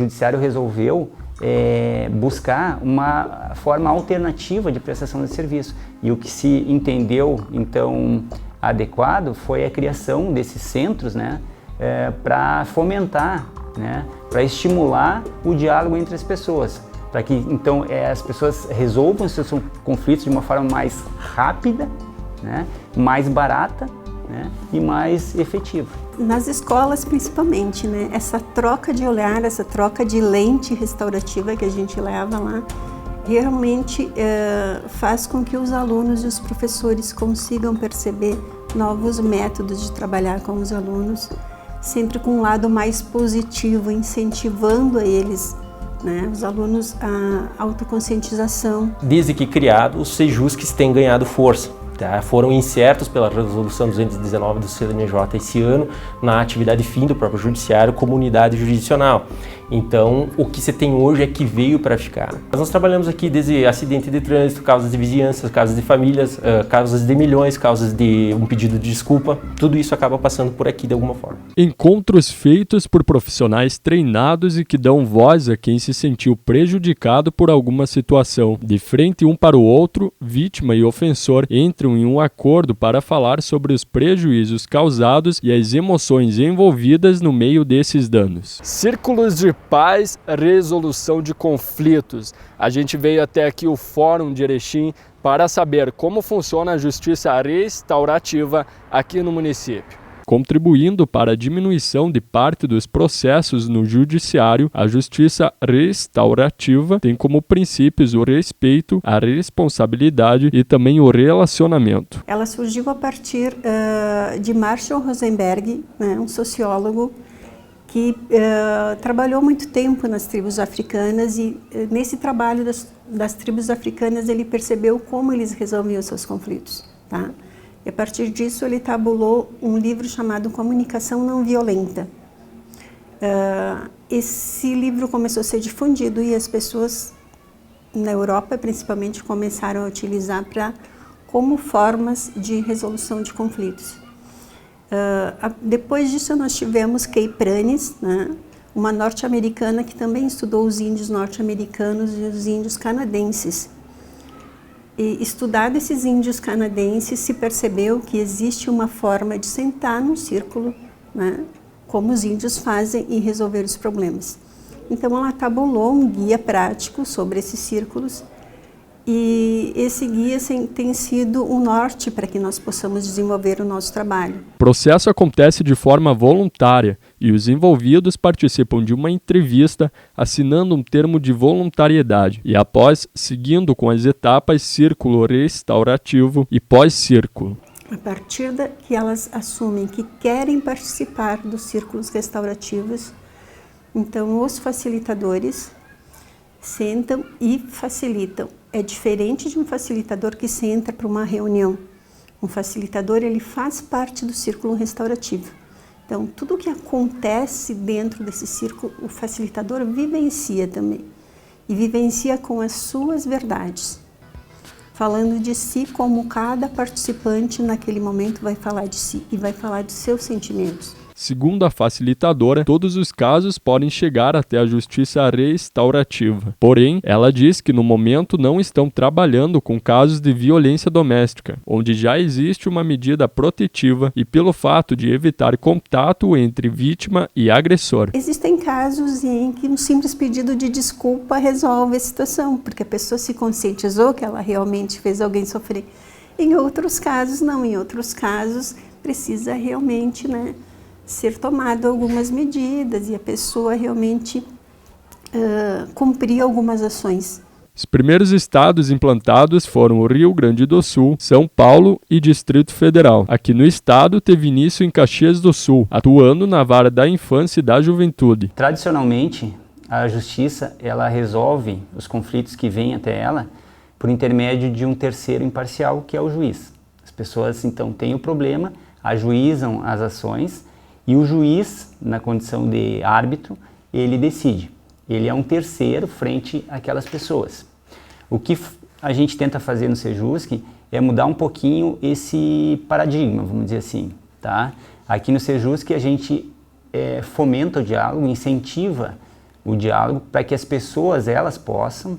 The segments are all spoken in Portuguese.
Judiciário resolveu buscar uma forma alternativa de prestação de serviço. E o que se entendeu, então, adequado foi a criação desses centros, né, para fomentar, né, para estimular o diálogo entre as pessoas, para que, então, as pessoas resolvam os seus conflitos de uma forma mais rápida, né, mais barata, né, e mais efetiva. Nas escolas, principalmente, né, essa troca de olhar, essa troca de lente restaurativa que a gente leva lá, realmente faz com que os alunos e os professores consigam perceber novos métodos de trabalhar com os alunos, sempre com um lado mais positivo, incentivando a eles, né, os alunos, a autoconscientização. Desde que criado, os Sejusques têm ganhado força. Foram incertos pela resolução 219 do CNJ esse ano na atividade fim do próprio Judiciário como unidade jurisdicional. Então, o que você tem hoje é que veio para ficar. Nós trabalhamos aqui desde acidente de trânsito, causas de vizinhança, causas de famílias, causas de milhões, causas de um pedido de desculpa. Tudo isso acaba passando por aqui de alguma forma. Encontros feitos por profissionais treinados e que dão voz a quem se sentiu prejudicado por alguma situação. De frente um para o outro, vítima e ofensor entram em um acordo para falar sobre os prejuízos causados e as emoções envolvidas no meio desses danos. Círculos de paz, resolução de conflitos. A gente veio até aqui o Fórum de Erechim para saber como funciona a justiça restaurativa aqui no município. Contribuindo para a diminuição de parte dos processos no judiciário, a justiça restaurativa tem como princípios o respeito, a responsabilidade e também o relacionamento. Ela surgiu a partir de Marshall Rosenberg, né, um sociólogo que trabalhou muito tempo nas tribos africanas e nesse trabalho das tribos africanas ele percebeu como eles resolviam seus conflitos, tá? E a partir disso ele tabulou um livro chamado Comunicação Não Violenta. Esse livro começou a ser difundido e as pessoas na Europa principalmente começaram a utilizar como formas de resolução de conflitos. Depois disso nós tivemos Kay Pranes, né, uma norte-americana que também estudou os índios norte-americanos e os índios canadenses. E estudado esses índios canadenses, se percebeu que existe uma forma de sentar num círculo, né, como os índios fazem e resolver os problemas. Então ela tabulou um guia prático sobre esses círculos e esse guia tem sido um norte para que nós possamos desenvolver o nosso trabalho. O processo acontece de forma voluntária e os envolvidos participam de uma entrevista assinando um termo de voluntariedade e após seguindo com as etapas círculo restaurativo e pós-círculo. A partir que elas assumem que querem participar dos círculos restaurativos, então os facilitadores sentam e facilitam. É diferente de um facilitador que senta para uma reunião. Um facilitador, ele faz parte do círculo restaurativo. Então, tudo o que acontece dentro desse círculo, o facilitador vivencia também. E vivencia com as suas verdades. Falando de si como cada participante naquele momento vai falar de si e vai falar de seus sentimentos. Segundo a facilitadora, todos os casos podem chegar até a justiça restaurativa. Porém, ela diz que no momento não estão trabalhando com casos de violência doméstica, onde já existe uma medida protetiva e pelo fato de evitar contato entre vítima e agressor. Existem casos em que um simples pedido de desculpa resolve a situação, porque a pessoa se conscientizou que ela realmente fez alguém sofrer. Em outros casos, não. Em outros casos, precisa realmente, né, ser tomado algumas medidas e a pessoa realmente cumprir algumas ações. Os primeiros estados implantados foram o Rio Grande do Sul, São Paulo e Distrito Federal. Aqui no estado teve início em Caxias do Sul, atuando na vara da infância e da juventude. Tradicionalmente, a justiça ela resolve os conflitos que vêm até ela por intermédio de um terceiro imparcial, que é o juiz. As pessoas então têm o problema, ajuizam as ações e o juiz, na condição de árbitro, ele decide. Ele é um terceiro frente àquelas pessoas. O que a gente tenta fazer no Sejusc é mudar um pouquinho esse paradigma, vamos dizer assim, tá? Aqui no Sejusc a gente fomenta o diálogo, incentiva o diálogo para que as pessoas elas possam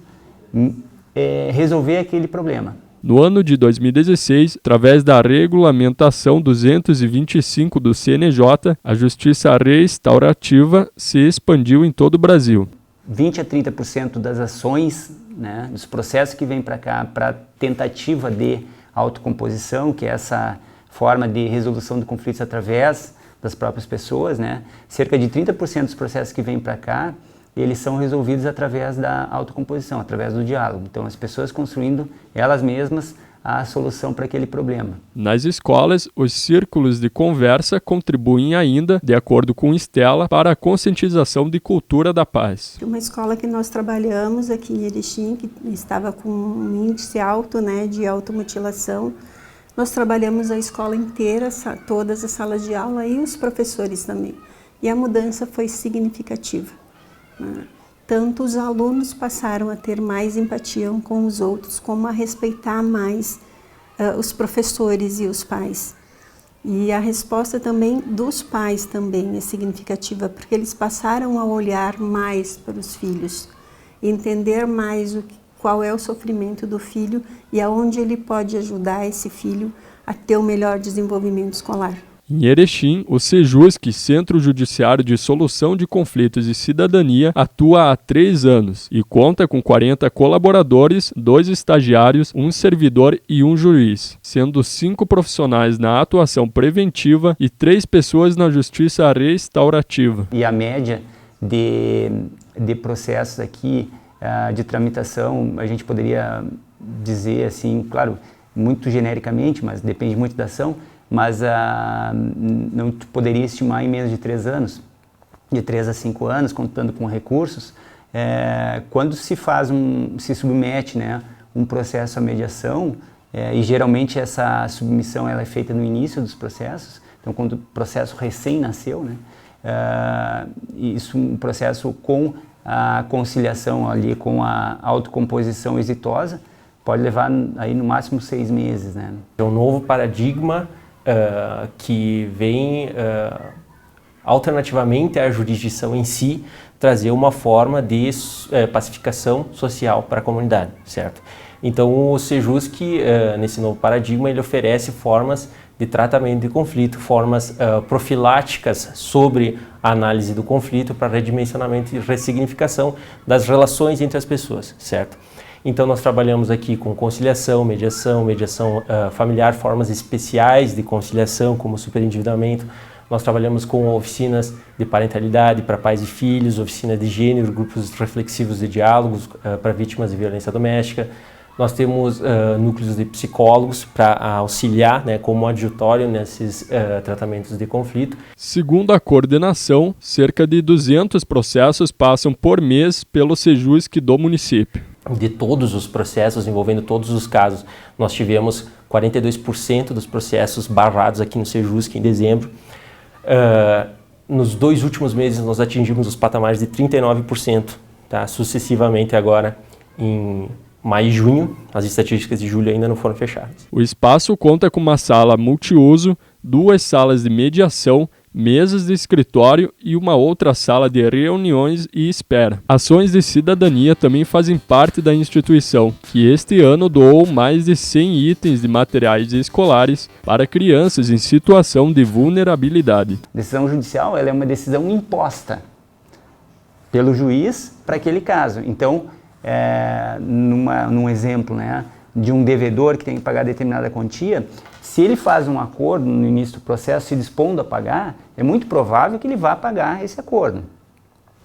resolver aquele problema. No ano de 2016, através da Regulamentação 225 do CNJ, a Justiça Restaurativa se expandiu em todo o Brasil. 20 a 30% das ações, né, dos processos que vêm para cá para tentativa de autocomposição, que é essa forma de resolução de conflitos através das próprias pessoas, né, cerca de 30% dos processos que vêm para cá, eles são resolvidos através da autocomposição, através do diálogo. Então, as pessoas construindo elas mesmas a solução para aquele problema. Nas escolas, os círculos de conversa contribuem ainda, de acordo com Estela, para a conscientização de cultura da paz. Uma escola que nós trabalhamos aqui em Erechim, que estava com um índice alto, né, de automutilação, nós trabalhamos a escola inteira, todas as salas de aula e os professores também. E a mudança foi significativa. Tanto os alunos passaram a ter mais empatia com os outros, como a respeitar mais os professores e os pais. E a resposta também dos pais também é significativa, porque eles passaram a olhar mais para os filhos, entender mais qual é o sofrimento do filho e aonde ele pode ajudar esse filho a ter o melhor desenvolvimento escolar. Em Erechim, o Sejusc, Centro Judiciário de Solução de Conflitos e Cidadania, atua há 3 anos e conta com 40 colaboradores, 2 estagiários, 1 servidor e 1 juiz, sendo 5 profissionais na atuação preventiva e 3 pessoas na justiça restaurativa. E a média de processos aqui, de tramitação, a gente poderia dizer assim, claro, muito genericamente, mas depende muito da ação, mas não poderia estimar em menos de 3 anos, de 3 a 5 anos, contando com recursos. Quando se submete, né, um processo à mediação, e geralmente essa submissão ela é feita no início dos processos, então quando o processo recém nasceu, né, um processo com a conciliação ali, com a autocomposição exitosa, pode levar aí no máximo 6 meses, né? É um novo paradigma que vem alternativamente à jurisdição em si, trazer uma forma de pacificação social para a comunidade, certo? Então o Sejusc, nesse novo paradigma, ele oferece formas de tratamento de conflito, formas profiláticas sobre a análise do conflito para redimensionamento e ressignificação das relações entre as pessoas, certo? Então nós trabalhamos aqui com conciliação, mediação familiar, formas especiais de conciliação como superendividamento. Nós trabalhamos com oficinas de parentalidade para pais e filhos, oficina de gênero, grupos reflexivos de diálogos para vítimas de violência doméstica. Nós temos núcleos de psicólogos para auxiliar, né, como adjutório nesses tratamentos de conflito. Segundo a coordenação, cerca de 200 processos passam por mês pelo Sejusc do município. De todos os processos, envolvendo todos os casos, nós tivemos 42% dos processos barrados aqui no Sejusc em dezembro. Nos 2 últimos meses nós atingimos os patamares de 39%, tá? Sucessivamente agora em maio e junho. As estatísticas de julho ainda não foram fechadas. O espaço conta com uma sala multiuso, 2 salas de mediação, mesas de escritório e uma outra sala de reuniões e espera. Ações de cidadania também fazem parte da instituição, que este ano doou mais de 100 itens de materiais escolares para crianças em situação de vulnerabilidade. A decisão judicial ela é uma decisão imposta pelo juiz para aquele caso. Então, num exemplo, né, de um devedor que tem que pagar determinada quantia, se ele faz um acordo no início do processo, se dispondo a pagar, é muito provável que ele vá pagar esse acordo.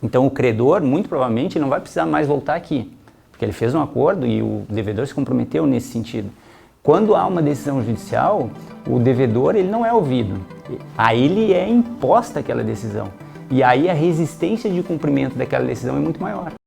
Então o credor, muito provavelmente, não vai precisar mais voltar aqui, porque ele fez um acordo e o devedor se comprometeu nesse sentido. Quando há uma decisão judicial, o devedor ele não é ouvido, a ele é imposta aquela decisão. E aí a resistência de cumprimento daquela decisão é muito maior.